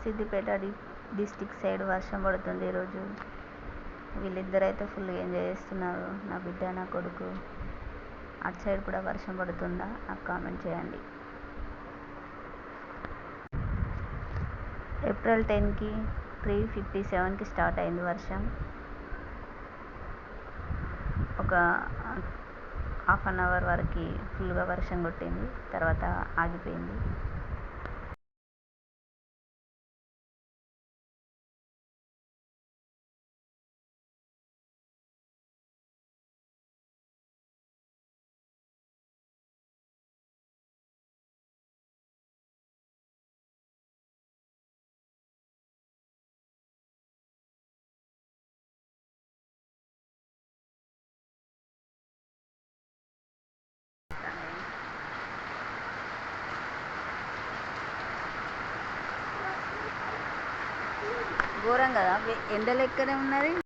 Siddipet district side వర్షం పడుతుంది ఈరోజు. వీళ్ళిద్దరైతే ఫుల్ ఎంజాయ్ చేస్తున్నారు, నా బిడ్డ నా కొడుకు. అటు సైడ్ కూడా వర్షం పడుతుందా నాకు కామెంట్ చేయండి. ఏప్రిల్ 10కి 3:57కి స్టార్ట్ అయింది వర్షం. ఒక హాఫ్ అన్ అవర్ వరకు ఫుల్గా వర్షం కొట్టింది, తర్వాత ఆగిపోయింది. ఘోరం కదా, ఎండలు ఎక్కడే ఉన్నది.